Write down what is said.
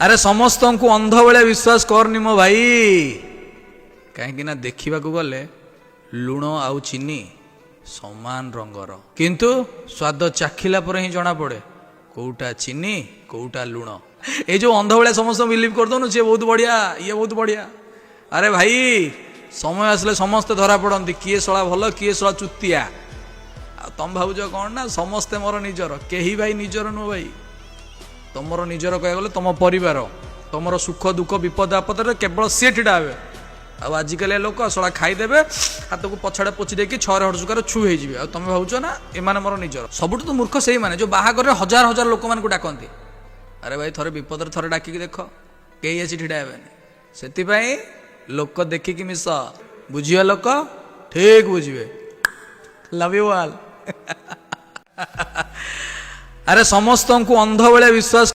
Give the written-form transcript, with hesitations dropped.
अरे समस्त को अंध बेले विश्वास करनी मो भाई कहीं देखा गले लुण आउ चीनी समान रंगर किंतु स्वाद चाखिला पर ही जना पड़े कोटा चीनी कोटा लुण। ये जो अंध बेले समस्त बिलीव कर दौन सी बहुत बढ़िया ये बहुत बढ़िया। अरे भाई समय आसले समस्ते धरा पड़ती किए शला भल किए शला चुतिया तुम भावुच कौन ना समस्ते मोर निजर केही भाई निजर नुह भाई तुमर निजर कह गले तुम परिवार तुमर सुख दुख विपद आपद केवल सी ठिड़ा हे आजिकल लोक शला खाईदेवे हाथ को पछाड़े पोछि देकी छह हड़सुकार छु हो तुम भावुच ना एमाने मोर निजर सबुठ तो मूर्ख से माने जो बाहागर हजार हजार लोक मान को डाकती। अरे भाई थरे विपद थरे डाकिकी देख कई आसी ठिड़ा हे से लोक देखिकी मिस बुझिया लोक ठीक बुझे। Love you all. अरे समस्त को अंध बेले विश्वास